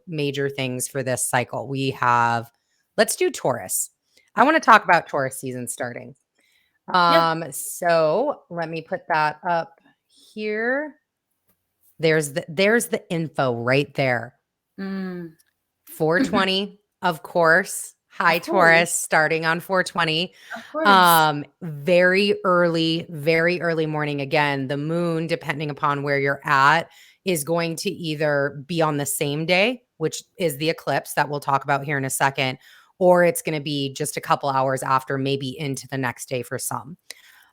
major things for this cycle. Let's do Taurus. I want to talk about Taurus season starting. So let me put that up here. There's the info right there. 420, of course. Hi, Taurus, starting on 420. Of course. Very early morning. Again, the moon, depending upon where you're at, is going to either be on the same day, which is the eclipse that we'll talk about here in a second, or it's going to be just a couple hours after, maybe into the next day for some.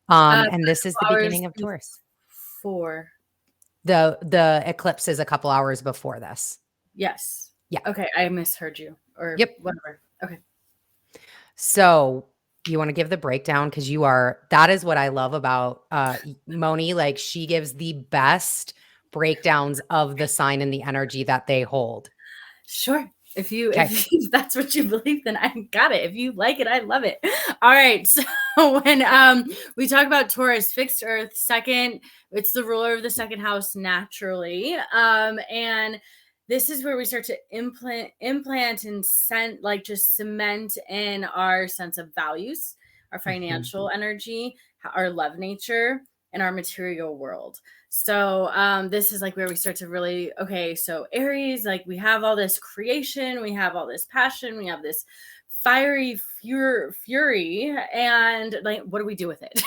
And this is the beginning of Taurus. The eclipse is a couple hours before this. Yes. Yeah. Okay. I misheard you or whatever. Okay. So you want to give the breakdown? Because that is what I love about Moni. Like, she gives the best breakdowns of the sign and the energy that they hold. Sure. If that's what you believe, then I got it. If you like it, I love it. All right. So when we talk about Taurus, fixed earth, second, it's the ruler of the second house naturally. And this is where we start to implant and just cement in our sense of values, our financial energy, our love nature, and our material world. So this is like where we start to really, so Aries, like we have all this creation, we have all this passion, we have this fiery fury, and like, what do we do with it?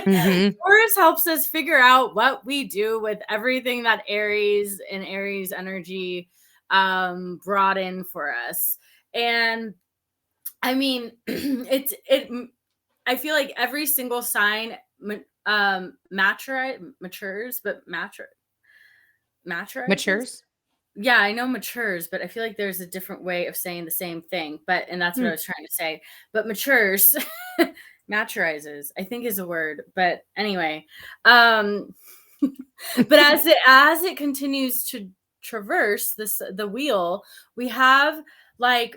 Taurus helps us figure out what we do with everything that Aries and Aries energy brought in for us. And I mean, I feel like every single sign matures. Yeah, I know matures, but I feel like there's a different way of saying the same thing. And that's what I was trying to say. But matures, maturizes, I think is a word. But anyway, but as it continues to traverse the wheel, we have like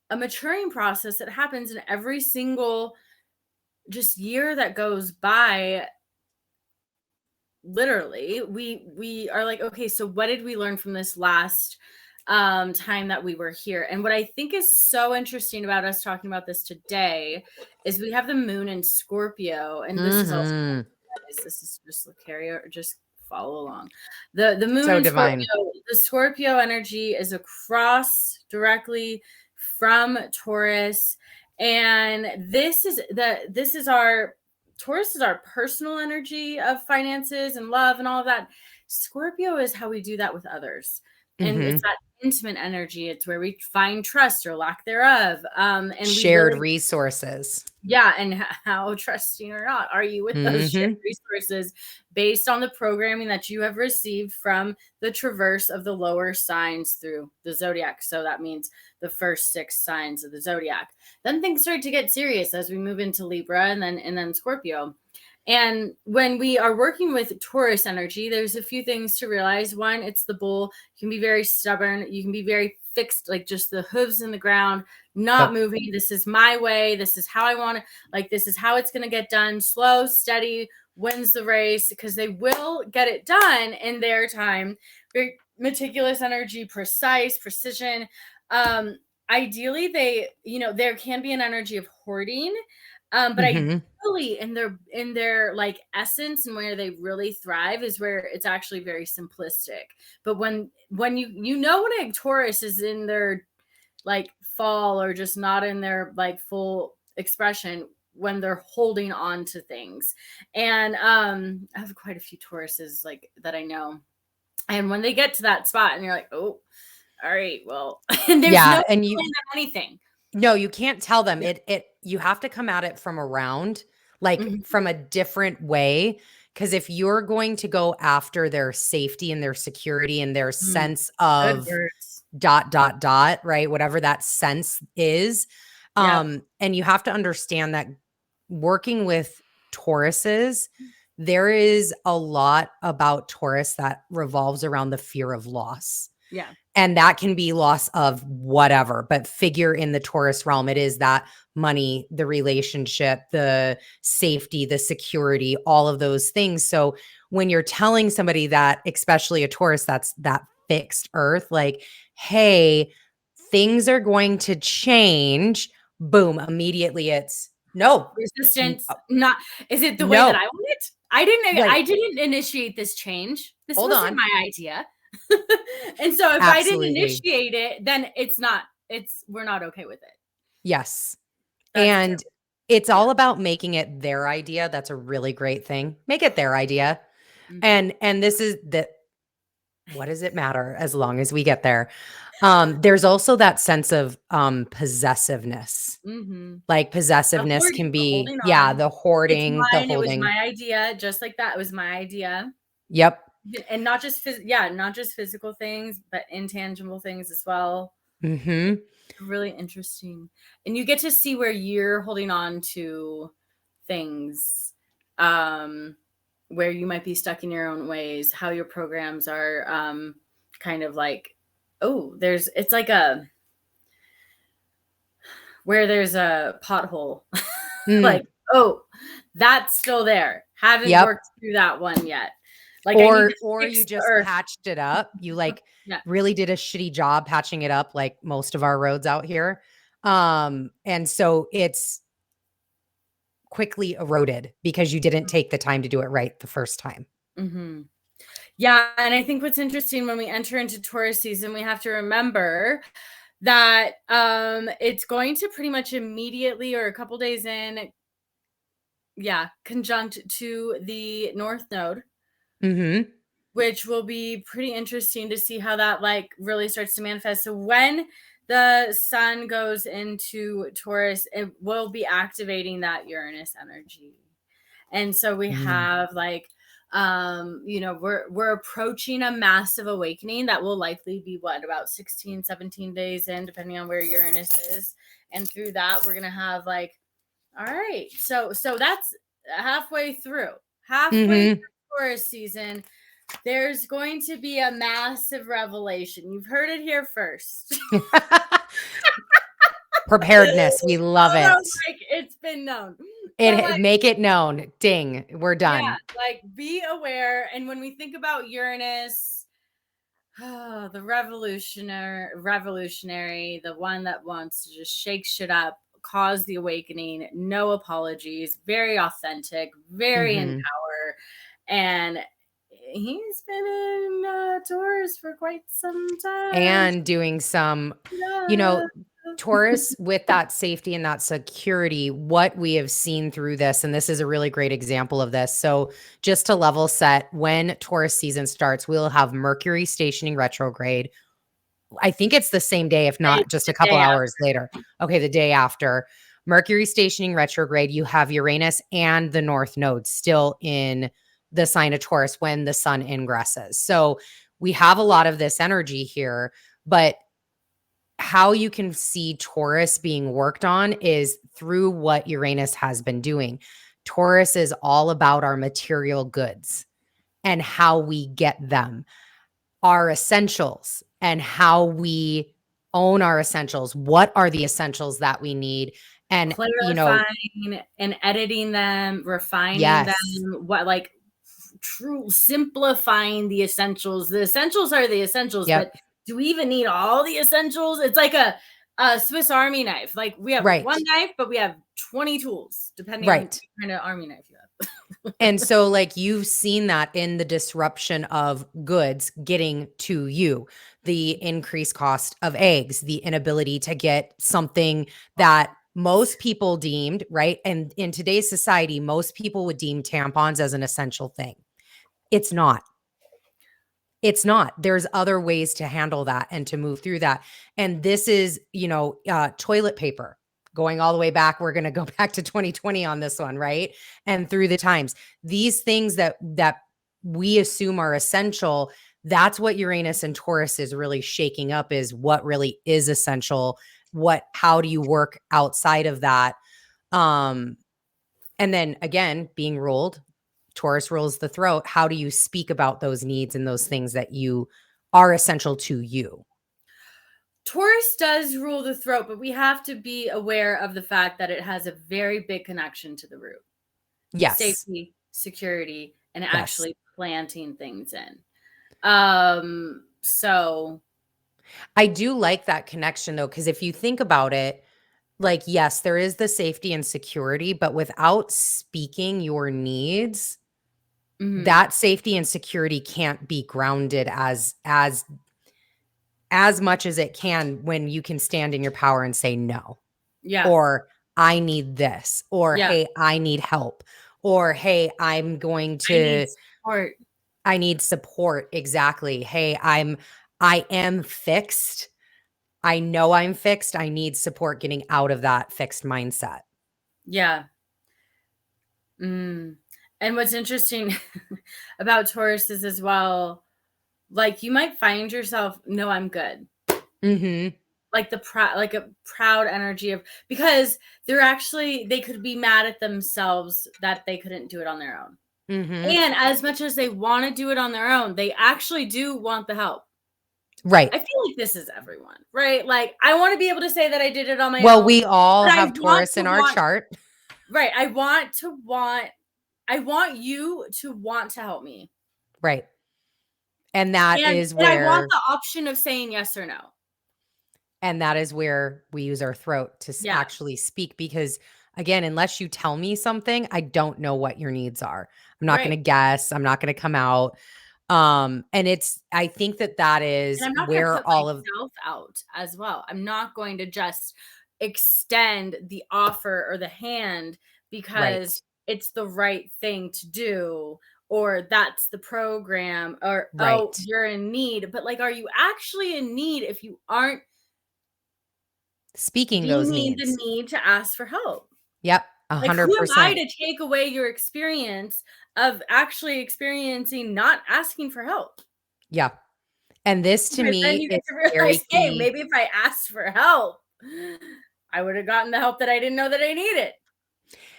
a maturing process that happens in every single just year that goes by. Literally, we are like, okay, so what did we learn from this last time that we were here? And what I think is so interesting about us talking about this today is we have the moon in Scorpio, and this is also, this is just carry or just follow along. The moon in Scorpio, the Scorpio energy is across directly from Taurus, and Taurus is our personal energy of finances and love and all of that. Scorpio is how we do that with others. And it's that intimate energy. It's where we find trust or lack thereof. And shared resources. Yeah. And how trusting or not are you with those shared resources based on the programming that you have received from the traverse of the lower signs through the zodiac. So that means the first 6 signs of the zodiac. Then things start to get serious as we move into Libra and then Scorpio. And when we are working with Taurus energy, there's a few things to realize. One, it's the bull. You can be very stubborn. You can be very fixed, like just the hooves in the ground, not moving. This is my way. This is how I want to, like, this is how it's going to get done. Slow, steady, wins the race, because they will get it done in their time. Very meticulous energy, precise, precision. Ideally, there can be an energy of hoarding. But I really in their like essence and where they really thrive is where it's actually very simplistic. But when when a Taurus is in their like fall or just not in their like full expression, when they're holding on to things. And I have quite a few Tauruses like that I know. And when they get to that spot and you're like, oh, all right, well, and there's no anything. No, you can't tell them. You have to come at it from around, like from a different way. Because if you're going to go after their safety and their security and their sense of ... right? Whatever that sense is. And you have to understand that working with Tauruses, there is a lot about Taurus that revolves around the fear of loss. Yeah. And that can be loss of whatever, but figure in the Taurus realm, it is that money, the relationship, the safety, the security, all of those things. So when you're telling somebody that, especially a Taurus, that's that fixed earth, like, hey, things are going to change. Boom, immediately it's no. Resistance, not is it the way that No. I want it? Like, I didn't initiate this change. This hold wasn't on. my idea. And so if I didn't Absolutely. initiate it, then we're not okay with it. Yes. That's And terrible. it's Yeah. all about making it their idea. That's a really great thing. Make it their idea. Mhm. And this is the what does it matter as long as we get there? There's also that sense of possessiveness. Mhm. Like possessiveness can The be, holding yeah, on. the It's hoarding, the mine, it was holding. my idea, just like that, it was my idea. Yep. And not just physical things, but intangible things as well. Mhm. Really interesting. And you get to see where you're holding on to things, where you might be stuck in your own ways, how your programs are kind of like, it's like where there's a pothole. Like, Mm. oh, that's still there. Haven't Yep. worked through that one yet. Like I need to Or you fix the just earth. patched it up. You like Yeah. really did a shitty job patching it up like most of our roads out here. And so it's quickly eroded because you didn't take the time to do it right the first time. Mm-hmm. Yeah, and I think what's interesting when we enter into Taurus season, we have to remember that it's going to pretty much immediately or a couple days in, conjunct to the North Node, Mhm. which will be pretty interesting to see how that like really starts to manifest. So when the sun goes into Taurus, it will be activating that Uranus energy. And so we Mm. have like we're approaching a massive awakening that will likely be about 16, 17 days in, depending on where Uranus is. And through that, we're gonna have like, all right, so that's halfway through. Halfway Mhm. through Taurus season, there's going to be a massive revelation. You've heard it here first. Preparedness. We love it. Like it's been known. But It like, make it known. Ding. We're yeah, done. like be aware. And when we think about Uranus, the revolutionary, the one that wants to just shake shit up, cause the awakening, no apologies, very authentic, very in Mhm. power. And he's been in Taurus for quite some time. And doing some, you Yeah. know, Taurus with that safety and that security, what we have seen through this, and this is a really great example of this. So, just to level set, when Taurus season starts, we'll have Mercury stationing retrograde. I think it's the same day, if not It's just the a couple day hours after. later. Okay, the day after. Mercury stationing retrograde, you have Uranus and the North Node still in the sign of Taurus when the sun ingresses. So we have a lot of this energy here, but how you can see Taurus being worked on is through what Uranus has been doing. Taurus is all about our material goods and how we get them, our essentials, and how we own our essentials. What are the essentials that we need? And, Clarifying and editing them, refining them, yes, what like true simplifying the essentials. The essentials are the essentials, but yep, do we even need all the essentials? It's like a Swiss Army knife. Like we have right, one knife, but we have 20 tools, depending on right. what kind of army knife you have. And so, like, you've seen that in the disruption of goods getting to you, the increased cost of eggs, the inability to get something that most people deemed, right? And in today's society, most people would deem tampons as an essential thing. It's not. It's not. There's other ways to handle that and to move through that. And this is, toilet paper going all the way back. We're going to go back to 2020 on this one, right? And through the times, these things that we assume are essential, that's what Uranus and Taurus is really shaking up, is what really is essential. How do you work outside of that? Um, and then again, being ruled, Taurus rules the throat. How do you speak about those needs and those things that you are essential to you? Taurus does rule the throat, but we have to be aware of the fact that it has a very big connection to the root. Safety, security, and Yes. actually planting things in. So I do like that connection though, because if you think about it, like, yes, there is the safety and security, but without speaking your needs, that safety and security can't be grounded as much as it can when you can stand in your power and say no, yeah. or I need this, or Yeah. hey, I need help, or hey, I'm going I need to support. I need support. Exactly. Hey, I am fixed. I know I'm fixed. I need support getting out of that fixed mindset. Yeah. And what's interesting about Taurus is as well, like you might find yourself, no, I'm good. Mhm. Like like a proud energy of, because they could be mad at themselves that they couldn't do it on their own. Mhm. And as much as they want to do it on their own, they actually do want the help. Right. I feel like this is everyone, right? Like I want to be able to say that I did it on my Well, own, we all but I have want Taurus to in our want, chart. right. I want you to want to help me. Right. And that And is I want where the option of saying yes or no. we use our throat to Yeah. actually speak, because again, unless you tell me something, I don't know what your needs are. I'm not going to Right. guess. I'm not going to come out. And I think that And is I'm not going to where put all of myself out as well. I'm not going to just extend the offer or the hand right. because it's the right thing to do, or that's the program, or, oh, Right. you're in need. But like, are you actually in need if you aren't Speaking those deeming the needs. need to ask for help? Yep. Like, who am I 100%. to take away your experience of actually experiencing not asking for help? Yeah. And this to Because then me you is get to realize, very hey, key. maybe if I asked for help, I would have gotten the help that I didn't know that I needed,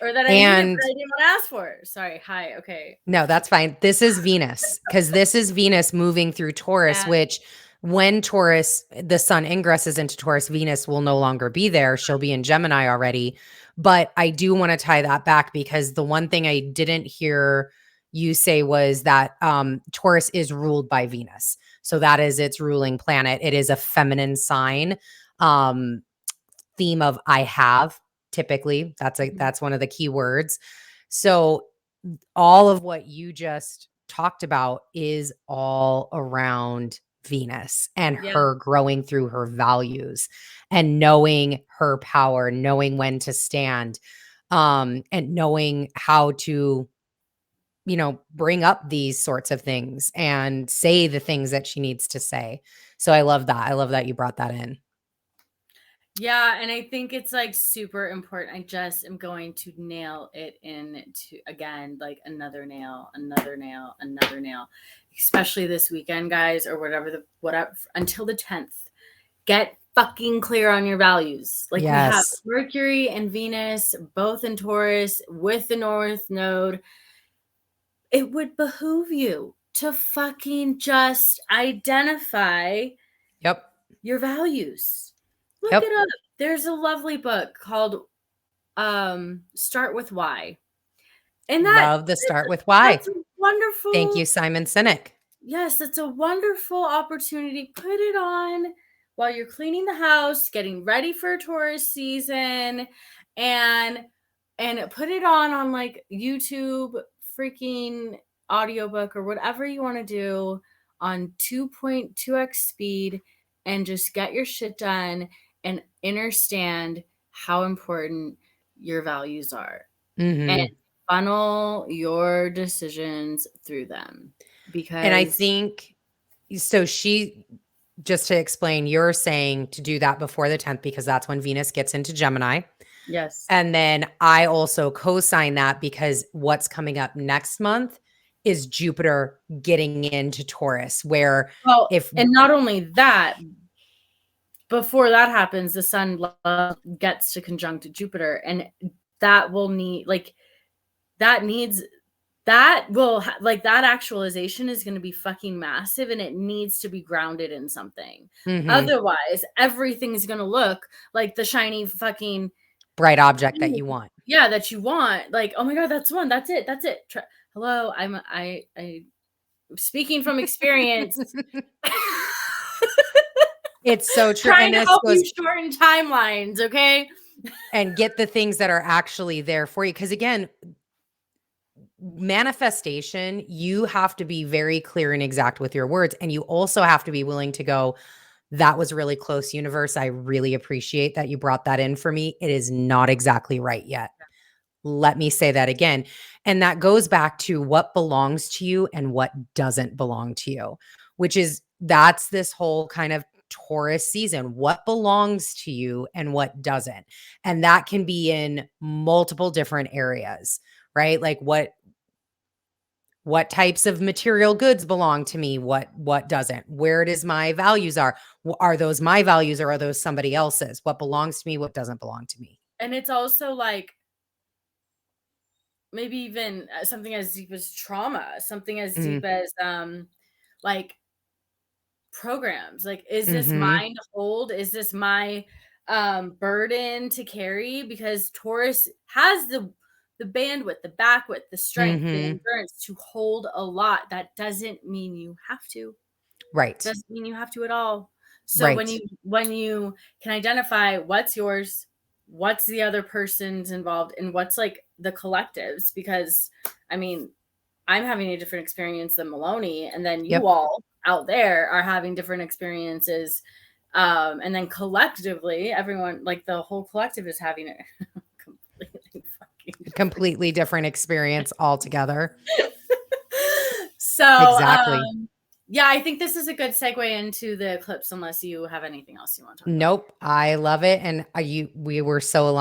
or that I needed, And but I didn't want to ask for it. Sorry. Hi. Okay. no, that's fine. This is Venus, because this is Venus moving through Taurus, Yeah. which when the sun ingresses into Taurus, Venus will no longer be there. She'll be in Gemini already. But I do want to tie that back, because the one thing I didn't hear you say was that Taurus is ruled by Venus. So that is its ruling planet. It is a feminine sign. Um, theme of I have, typically. Mhm. That's one of the key words. So all of what you just talked about is all around Venus and Yeah. her growing through her values and knowing her power, knowing when to stand, and knowing how to, bring up these sorts of things and say the things that she needs to say. So I love that. I love that you brought that in. Yeah, and I think it's like super important. I just am going to nail it into again, like another nail, another nail, another nail, especially this weekend, guys, or whatever, until the 10th. Get fucking clear on your values. Like we have Yes. Mercury and Venus both in Taurus with the North Node. It would behoove you to fucking just identify Yep. your values. Look Yep. it up. There's a lovely book called Start with Why. And Love the start with why. that's a Thank wonderful, you, Simon Sinek. yes, it's a wonderful opportunity. Put it on while you're cleaning the house, getting ready for tourist season, and put it on like YouTube freaking audiobook or whatever you want to do on 2.2x speed, and just get your shit done and understand how important your values are, and Mhm. funnel your decisions through them, And I because think so just to explain, you're saying to do that before the 10th, because that's when Venus gets into Gemini. yes. And then I also co-sign that, because what's coming up next month is Jupiter getting into Taurus, where Well, if and not only that, before that happens, the sun gets to conjunct Jupiter, and that will need like that needs that will like that actualization is going to be fucking massive, and it needs to be grounded in something. mhm, Otherwise, everything's going to look like the shiny fucking, bright object that you want. yeah, that you want. Like, oh my god, that's one. That's it. That's it. Hello, I speaking from experience. It's so true. Trying And to this help goes you shorten timelines, okay? and get the things that are actually there for you. Because again, manifestation, you have to be very clear and exact with your words. And you also have to be willing to go, that was really close, universe. I really appreciate that you brought that in for me. It is not exactly right yet. Let me say that again. And that goes back to what belongs to you and what doesn't belong to you, which is that's this whole kind of Taurus season. What belongs to you and what doesn't? And that can be in multiple different areas, right? Like what types of material goods belong to me, what doesn't, where does my values are those my values or are those somebody else's, what belongs to me, what doesn't belong to me. And it's also like maybe even something as deep as trauma, something as deep as like programs. Like, is this Mm-hmm. mine to hold? Is this my burden to carry? Because Taurus has the bandwidth, the backwidth, the strength, the Mm-hmm. endurance to hold a lot. That doesn't mean you have to. Right. Doesn't mean you have to at all. So when Right. you can identify what's yours, what's the other person's involved, and what's like the collectives, because I mean, I'm having a different experience than Maloney, and then you Yep. all out there are having different experiences. And then collectively, everyone, like the whole collective, is having it completely fucking Completely different experience altogether. so Exactly. yeah, I think this is a good segue into the eclipse, unless you have anything else you want to talk about. Nope. I love it. And we were so aligned.